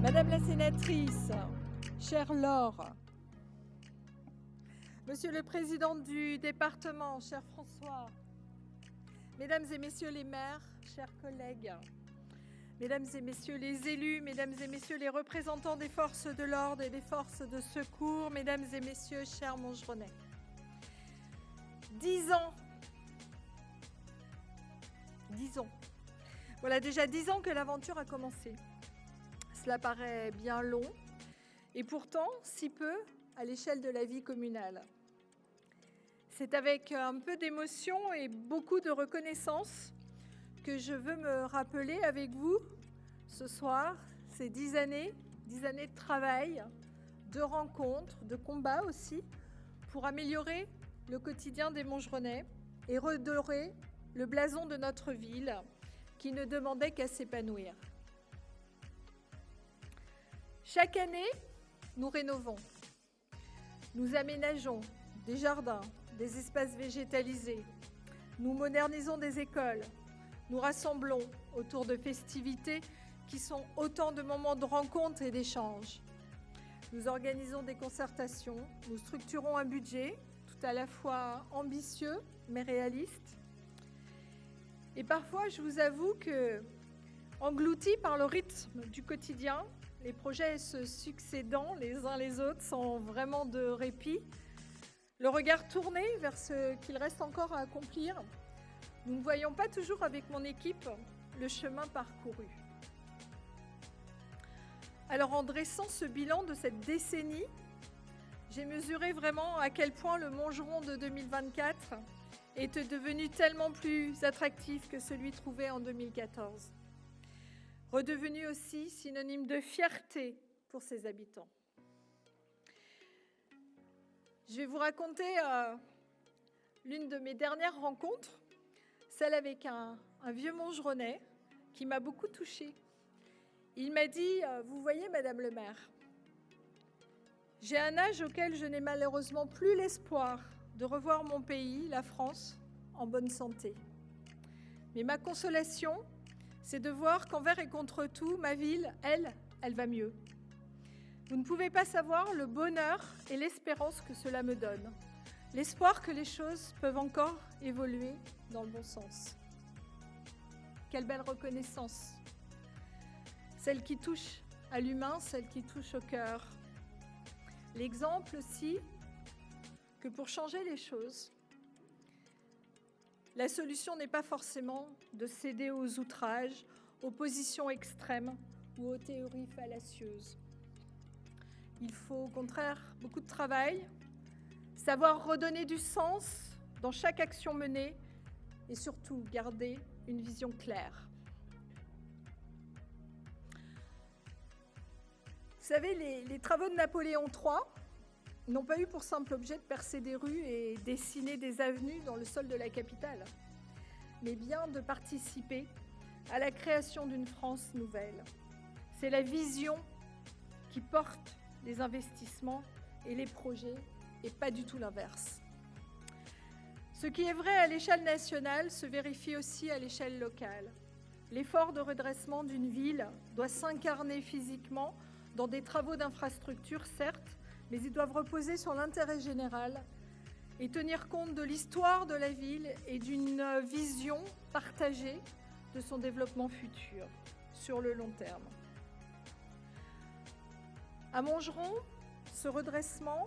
Madame la sénatrice, chère Laure, Monsieur le Président du département, cher François, Mesdames et Messieurs les maires, chers collègues, Mesdames et Messieurs les élus, Mesdames et Messieurs les représentants des forces de l'ordre et des forces de secours, Mesdames et Messieurs, chers Montgeronais. 10 ans. Voilà déjà 10 ans que l'aventure a commencé. Cela paraît bien long, et pourtant si peu à l'échelle de la vie communale. C'est avec un peu d'émotion et beaucoup de reconnaissance que je veux me rappeler avec vous ce soir ces 10 années de travail, de rencontres, de combats aussi, pour améliorer le quotidien des Montgeronais et redorer le blason de notre ville qui ne demandait qu'à s'épanouir. Chaque année, nous rénovons, nous aménageons des jardins, des espaces végétalisés, nous modernisons des écoles, nous rassemblons autour de festivités qui sont autant de moments de rencontre et d'échange. Nous organisons des concertations, nous structurons un budget tout à la fois ambitieux mais réaliste. Et parfois, je vous avoue que, engloutis par le rythme du quotidien, les projets se succédant les uns les autres sans vraiment de répit, le regard tourné vers ce qu'il reste encore à accomplir, nous ne voyons pas toujours avec mon équipe le chemin parcouru. Alors en dressant ce bilan de cette décennie, j'ai mesuré vraiment à quel point le Montgeron de 2024 était devenu tellement plus attractif que celui trouvé en 2014. Redevenu aussi synonyme de fierté pour ses habitants. Je vais vous raconter l'une de mes dernières rencontres, celle avec un vieux Montgeronais qui m'a beaucoup touchée. Il m'a dit « Vous voyez, Madame le maire, j'ai un âge auquel je n'ai malheureusement plus l'espoir de revoir mon pays, la France, en bonne santé. Mais ma consolation, c'est de voir qu'envers et contre tout, ma ville, elle va mieux. Vous ne pouvez pas savoir le bonheur et l'espérance que cela me donne. L'espoir que les choses peuvent encore évoluer dans le bon sens. » Quelle belle reconnaissance. Celle qui touche à l'humain, celle qui touche au cœur. L'exemple aussi que pour changer les choses, la solution n'est pas forcément de céder aux outrages, aux positions extrêmes ou aux théories fallacieuses. Il faut au contraire beaucoup de travail, savoir redonner du sens dans chaque action menée et surtout garder une vision claire. Vous savez, les travaux de Napoléon III n'ont pas eu pour simple objet de percer des rues et dessiner des avenues dans le sol de la capitale, mais bien de participer à la création d'une France nouvelle. C'est la vision qui porte les investissements et les projets, et pas du tout l'inverse. Ce qui est vrai à l'échelle nationale se vérifie aussi à l'échelle locale. L'effort de redressement d'une ville doit s'incarner physiquement dans des travaux d'infrastructure, certes, mais ils doivent reposer sur l'intérêt général et tenir compte de l'histoire de la ville et d'une vision partagée de son développement futur sur le long terme. À Montgeron, ce redressement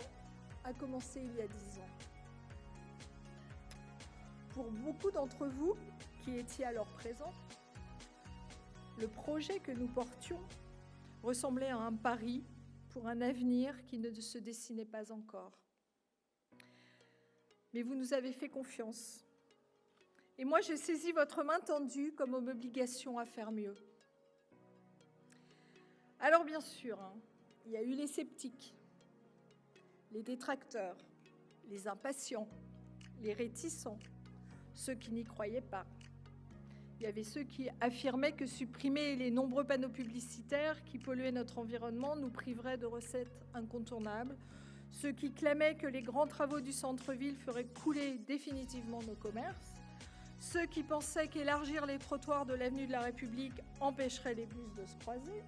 a commencé il y a 10 ans. Pour beaucoup d'entre vous qui étiez alors présents, le projet que nous portions ressemblait à un pari pour un avenir qui ne se dessinait pas encore. Mais vous nous avez fait confiance. Et moi, j'ai saisi votre main tendue comme une obligation à faire mieux. Alors bien sûr, il y a eu les sceptiques, les détracteurs, les impatients, les réticents, ceux qui n'y croyaient pas. Il y avait ceux qui affirmaient que supprimer les nombreux panneaux publicitaires qui polluaient notre environnement nous priverait de recettes incontournables, ceux qui clamaient que les grands travaux du centre-ville feraient couler définitivement nos commerces, ceux qui pensaient qu'élargir les trottoirs de l'avenue de la République empêcherait les bus de se croiser,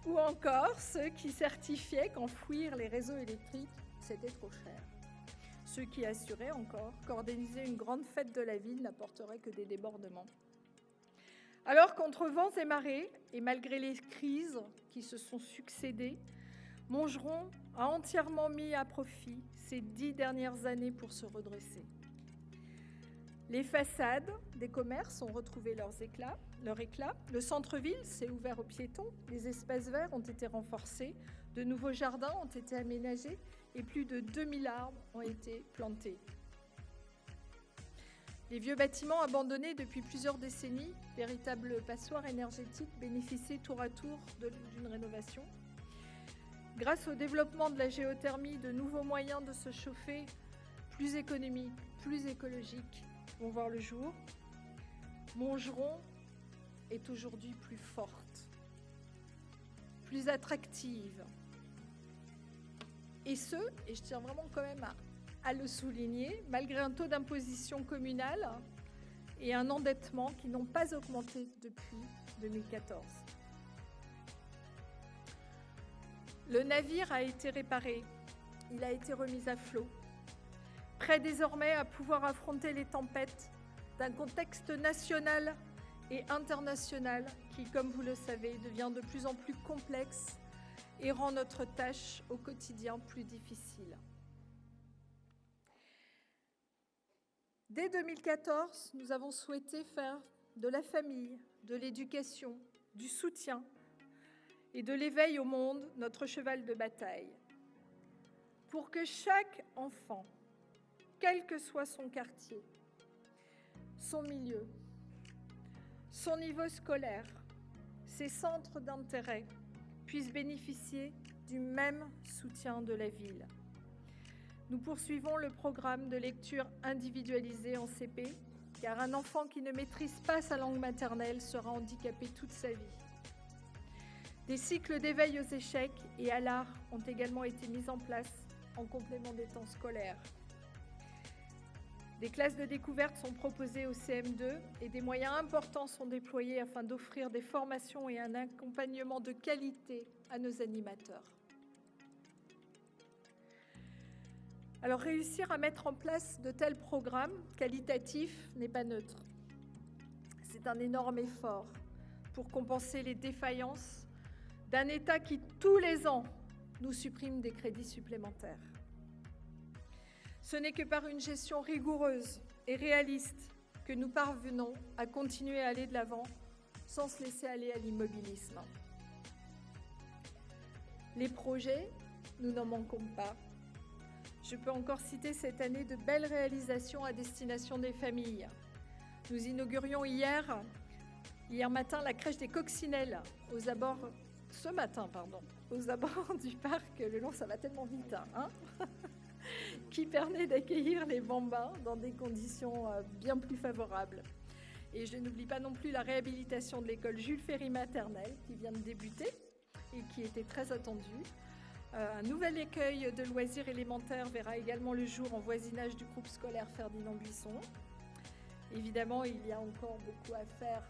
ou encore ceux qui certifiaient qu'enfouir les réseaux électriques, c'était trop cher. Ceux qui assuraient encore qu'organiser une grande fête de la ville n'apporterait que des débordements. Alors, contre vents et marées, et malgré les crises qui se sont succédées, Montgeron a entièrement mis à profit ces 10 dernières années pour se redresser. Les façades des commerces ont retrouvé leur éclat. Le centre-ville s'est ouvert aux piétons. Les espaces verts ont été renforcés. De nouveaux jardins ont été aménagés et plus de 2000 arbres ont été plantés. Les vieux bâtiments abandonnés depuis plusieurs décennies, véritables passoires énergétiques, bénéficient tour à tour d'une rénovation. Grâce au développement de la géothermie, de nouveaux moyens de se chauffer, plus économiques, plus écologiques, vont voir le jour. Montgeron est aujourd'hui plus forte, plus attractive. Et je tiens vraiment quand même à le souligner, malgré un taux d'imposition communale et un endettement qui n'ont pas augmenté depuis 2014. Le navire a été réparé, il a été remis à flot, prêt désormais à pouvoir affronter les tempêtes d'un contexte national et international qui, comme vous le savez, devient de plus en plus complexe et rend notre tâche au quotidien plus difficile. Dès 2014, nous avons souhaité faire de la famille, de l'éducation, du soutien et de l'éveil au monde notre cheval de bataille. Pour que chaque enfant, quel que soit son quartier, son milieu, son niveau scolaire, ses centres d'intérêt, puisse bénéficier du même soutien de la ville. Nous poursuivons le programme de lecture individualisée en CP, car un enfant qui ne maîtrise pas sa langue maternelle sera handicapé toute sa vie. Des cycles d'éveil aux échecs et à l'art ont également été mis en place en complément des temps scolaires. Des classes de découverte sont proposées au CM2 et des moyens importants sont déployés afin d'offrir des formations et un accompagnement de qualité à nos animateurs. Alors, réussir à mettre en place de tels programmes qualitatifs n'est pas neutre. C'est un énorme effort pour compenser les défaillances d'un État qui, tous les ans, nous supprime des crédits supplémentaires. Ce n'est que par une gestion rigoureuse et réaliste que nous parvenons à continuer à aller de l'avant sans se laisser aller à l'immobilisme. Les projets, nous n'en manquons pas. Je peux encore citer cette année de belles réalisations à destination des familles. Nous inaugurions hier matin la crèche des Coccinelles aux abords du parc. Le long, ça va tellement vite, qui permet d'accueillir les bambins dans des conditions bien plus favorables. Et je n'oublie pas non plus la réhabilitation de l'école Jules Ferry maternelle qui vient de débuter et qui était très attendue. Un nouvel écueil de loisirs élémentaires verra également le jour en voisinage du groupe scolaire Ferdinand Buisson. Évidemment, il y a encore beaucoup à faire.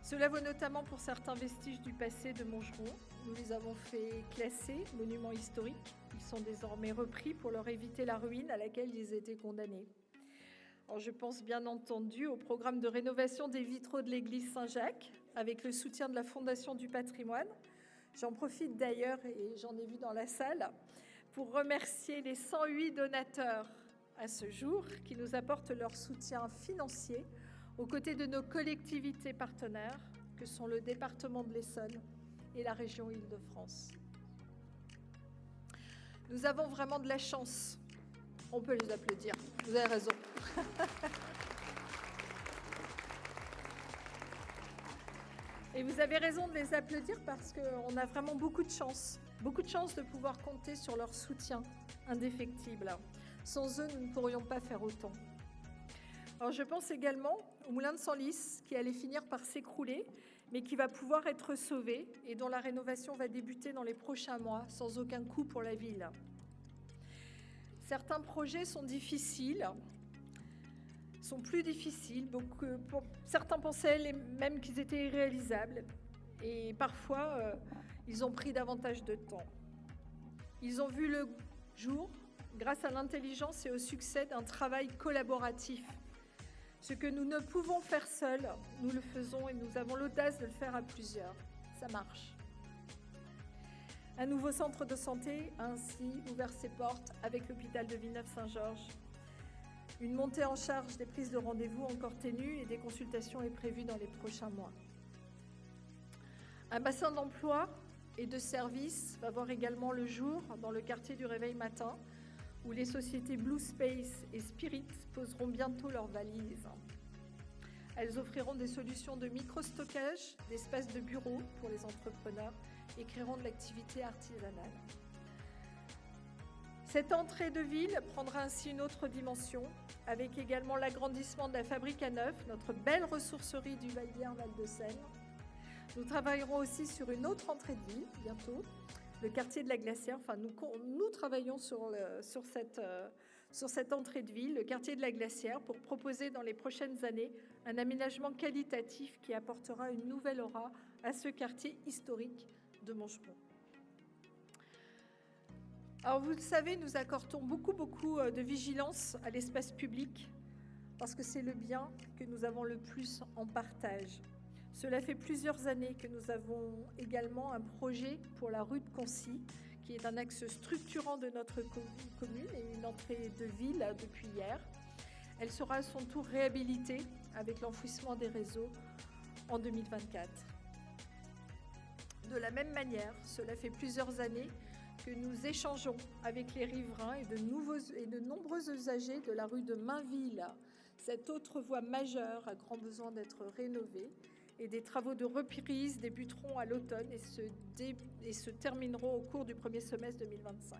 Cela vaut notamment pour certains vestiges du passé de Montgeron. Nous les avons fait classer monuments historiques. Ils sont désormais repris pour leur éviter la ruine à laquelle ils étaient condamnés. Alors, je pense bien entendu au programme de rénovation des vitraux de l'église Saint-Jacques avec le soutien de la Fondation du patrimoine. J'en profite d'ailleurs, et j'en ai vu dans la salle, pour remercier les 108 donateurs à ce jour qui nous apportent leur soutien financier aux côtés de nos collectivités partenaires, que sont le département de l'Essonne et la région Île-de-France. Nous avons vraiment de la chance. On peut les applaudir, vous avez raison. Et vous avez raison de les applaudir parce qu'on a vraiment beaucoup de chance de pouvoir compter sur leur soutien indéfectible. Sans eux, nous ne pourrions pas faire autant. Alors, je pense également au moulin de Senlis qui allait finir par s'écrouler, mais qui va pouvoir être sauvé et dont la rénovation va débuter dans les prochains mois sans aucun coût pour la ville. Certains projets sont difficiles, sont plus difficiles. Certains pensaient même qu'ils étaient irréalisables. et parfois, ils ont pris davantage de temps. Ils ont vu le jour grâce à l'intelligence et au succès d'un travail collaboratif. Ce que nous ne pouvons faire seuls, nous le faisons et nous avons l'audace de le faire à plusieurs. Ça marche. Un nouveau centre de santé a ainsi ouvert ses portes avec l'hôpital de Villeneuve-Saint-Georges. Une montée en charge des prises de rendez-vous encore ténue et des consultations est prévue dans les prochains mois. Un bassin d'emploi et de services va voir également le jour dans le quartier du Réveil Matin, où les sociétés Blue Space et Spirit poseront bientôt leurs valises. Elles offriront des solutions de micro-stockage, d'espaces de bureaux pour les entrepreneurs et créeront de l'activité artisanale. Cette entrée de ville prendra ainsi une autre dimension, avec également l'agrandissement de la fabrique à neuf, notre belle ressourcerie du Valdière-Val-de-Seine. Nous travaillerons aussi sur une autre entrée de ville, bientôt, le quartier de la Glacière. Enfin, nous travaillons sur cette entrée de ville, le quartier de la Glacière, pour proposer dans les prochaines années un aménagement qualitatif qui apportera une nouvelle aura à ce quartier historique de Montgeron. Alors, vous le savez, nous accordons beaucoup de vigilance à l'espace public parce que c'est le bien que nous avons le plus en partage. Cela fait plusieurs années que nous avons également un projet pour la rue de Concy, qui est un axe structurant de notre commune et une entrée de ville depuis hier. Elle sera à son tour réhabilitée avec l'enfouissement des réseaux en 2024. De la même manière, cela fait plusieurs années que nous échangeons avec les riverains et de nombreux usagers de la rue de Mainville. Cette autre voie majeure a grand besoin d'être rénovée et des travaux de reprise débuteront à l'automne et se termineront au cours du premier semestre 2025.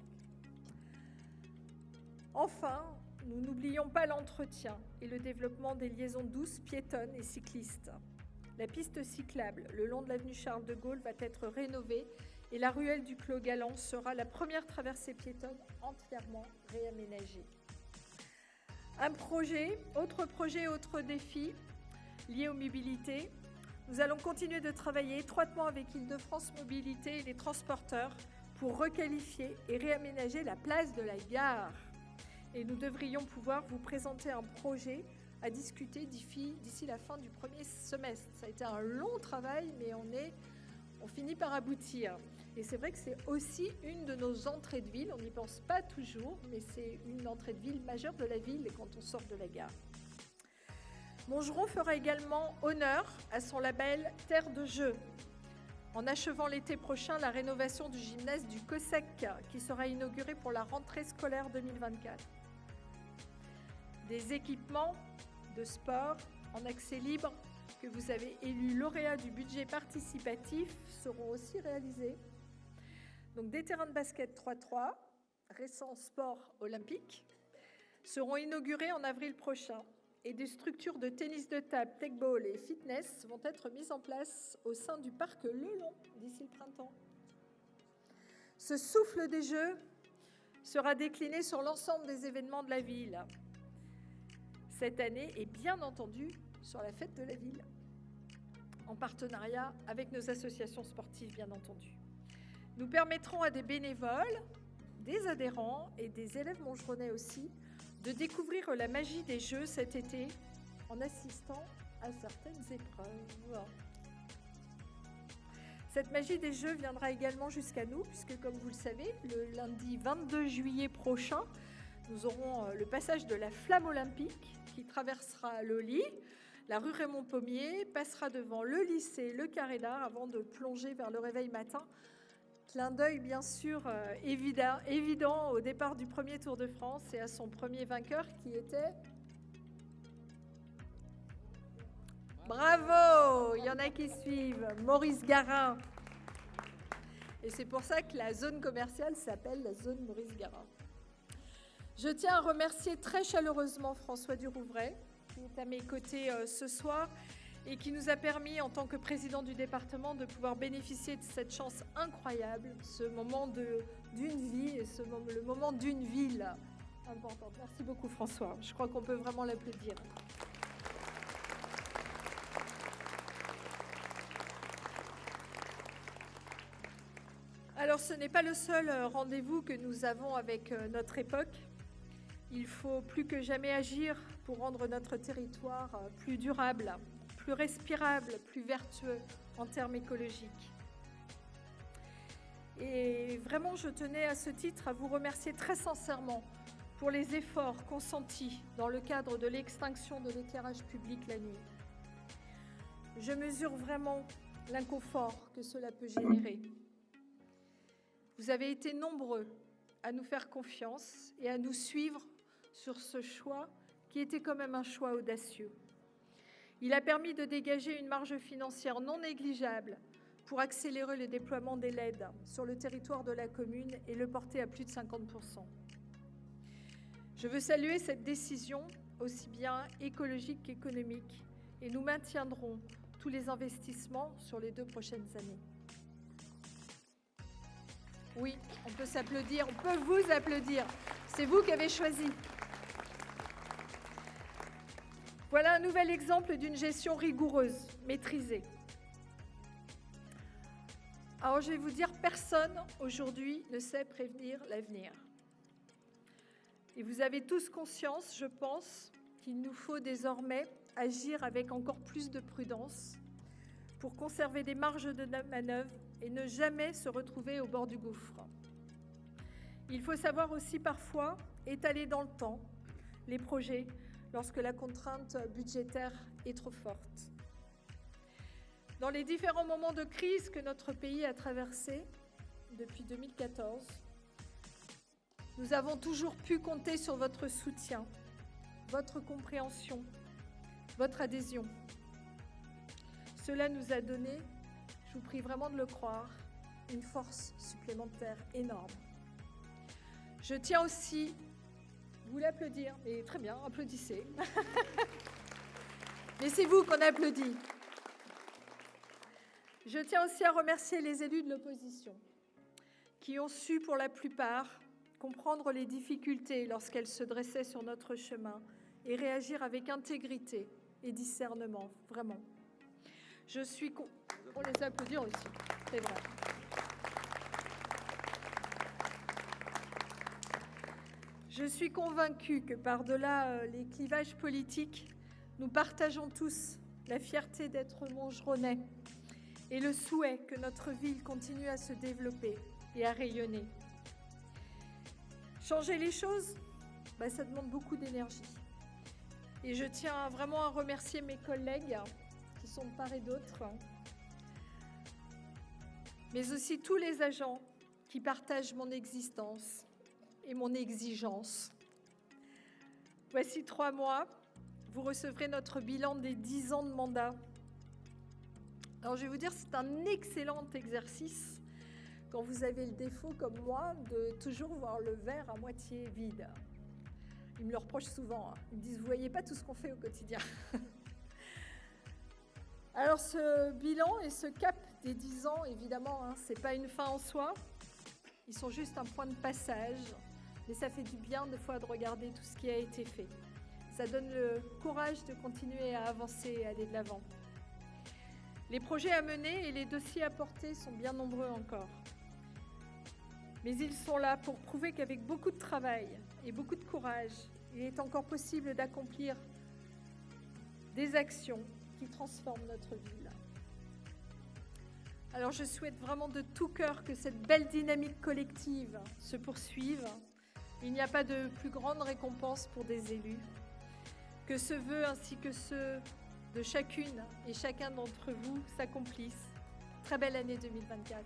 Enfin, nous n'oublions pas l'entretien et le développement des liaisons douces piétonnes et cyclistes. La piste cyclable le long de l'avenue Charles de Gaulle va être rénovée et la ruelle du Clos Galant sera la première traversée piétonne entièrement réaménagée. Autre défi lié aux mobilités. Nous allons continuer de travailler étroitement avec Île-de-France Mobilité et les transporteurs pour requalifier et réaménager la place de la gare. Et nous devrions pouvoir vous présenter un projet à discuter d'ici la fin du premier semestre. Ça a été un long travail, mais on finit par aboutir. Et c'est vrai que c'est aussi une de nos entrées de ville. On n'y pense pas toujours, mais c'est une entrée de ville majeure de la ville quand on sort de la gare. Montgeron fera également honneur à son label Terre de Jeux, en achevant l'été prochain la rénovation du gymnase du Cossec, qui sera inauguré pour la rentrée scolaire 2024. Des équipements de sport en accès libre que vous avez élus lauréats du budget participatif seront aussi réalisés. Donc des terrains de basket 3x3, récents sports olympiques, seront inaugurés en avril prochain. Et des structures de tennis de table, tech-ball et fitness vont être mises en place au sein du parc Le Long d'ici le printemps. Ce souffle des Jeux sera décliné sur l'ensemble des événements de la ville cette année et bien entendu sur la fête de la ville, en partenariat avec nos associations sportives bien entendu. Nous permettrons à des bénévoles, des adhérents et des élèves montgeronais aussi de découvrir la magie des Jeux cet été en assistant à certaines épreuves. Cette magie des Jeux viendra également jusqu'à nous, puisque comme vous le savez, le lundi 22 juillet prochain, nous aurons le passage de la flamme olympique qui traversera le Lit, la rue Raymond Pommier, passera devant le lycée, le Carré d'Art, avant de plonger vers le Réveil Matin. Clin d'œil bien sûr évident au départ du premier Tour de France et à son premier vainqueur qui était... Bravo! Il y en a qui suivent, Maurice Garin. Et c'est pour ça que la zone commerciale s'appelle la zone Maurice Garin. Je tiens à remercier très chaleureusement François Durouvray, qui est à mes côtés ce soir, et qui nous a permis, en tant que président du département, de pouvoir bénéficier de cette chance incroyable, ce moment d'une vie et le moment d'une ville importante. Merci beaucoup François, je crois qu'on peut vraiment l'applaudir. Alors, ce n'est pas le seul rendez-vous que nous avons avec notre époque. Il faut plus que jamais agir pour rendre notre territoire plus durable, plus respirable, plus vertueux en termes écologiques. Et vraiment, je tenais à ce titre à vous remercier très sincèrement pour les efforts consentis dans le cadre de l'extinction de l'éclairage public la nuit. Je mesure vraiment l'inconfort que cela peut générer. Vous avez été nombreux à nous faire confiance et à nous suivre sur ce choix qui était quand même un choix audacieux. Il a permis de dégager une marge financière non négligeable pour accélérer le déploiement des LED sur le territoire de la commune et le porter à plus de 50%. Je veux saluer cette décision aussi bien écologique qu'économique et nous maintiendrons tous les investissements sur les 2 prochaines années. Oui, on peut s'applaudir, on peut vous applaudir. C'est vous qui avez choisi. Voilà un nouvel exemple d'une gestion rigoureuse, maîtrisée. Alors je vais vous dire, personne aujourd'hui ne sait prévenir l'avenir. Et vous avez tous conscience, je pense, qu'il nous faut désormais agir avec encore plus de prudence pour conserver des marges de manœuvre et ne jamais se retrouver au bord du gouffre. Il faut savoir aussi parfois étaler dans le temps les projets lorsque la contrainte budgétaire est trop forte. Dans les différents moments de crise que notre pays a traversés depuis 2014, nous avons toujours pu compter sur votre soutien, votre compréhension, votre adhésion. Cela nous a donné, je vous prie vraiment de le croire, une force supplémentaire énorme. Je tiens aussi, vous l'applaudir, et très bien, applaudissez. Mais c'est vous qu'on applaudit. Je tiens aussi à remercier les élus de l'opposition qui ont su, pour la plupart, comprendre les difficultés lorsqu'elles se dressaient sur notre chemin et réagir avec intégrité et discernement, vraiment. On les applaudit aussi, c'est vrai. Je suis convaincue que par-delà les clivages politiques, nous partageons tous la fierté d'être Montgeronnais et le souhait que notre ville continue à se développer et à rayonner. Changer les choses, ça demande beaucoup d'énergie. Et je tiens vraiment à remercier mes collègues qui sont de part et d'autre, mais aussi tous les agents qui partagent mon existence et mon exigence. Voici 3 mois, vous recevrez notre bilan des 10 ans de mandat. Alors je vais vous dire, c'est un excellent exercice quand vous avez le défaut, comme moi, de toujours voir le verre à moitié vide. Ils me le reprochent souvent. Ils me disent, vous voyez pas tout ce qu'on fait au quotidien. Alors ce bilan et ce cap des 10 ans, évidemment, c'est pas une fin en soi. Ils sont juste un point de passage. Mais ça fait du bien des fois de regarder tout ce qui a été fait. Ça donne le courage de continuer à avancer et aller de l'avant. Les projets à mener et les dossiers à porter sont bien nombreux encore. Mais ils sont là pour prouver qu'avec beaucoup de travail et beaucoup de courage, il est encore possible d'accomplir des actions qui transforment notre ville. Alors je souhaite vraiment de tout cœur que cette belle dynamique collective se poursuive. Il n'y a pas de plus grande récompense pour des élus que ce vœu ainsi que ceux de chacune et chacun d'entre vous s'accomplissent. Très belle année 2024.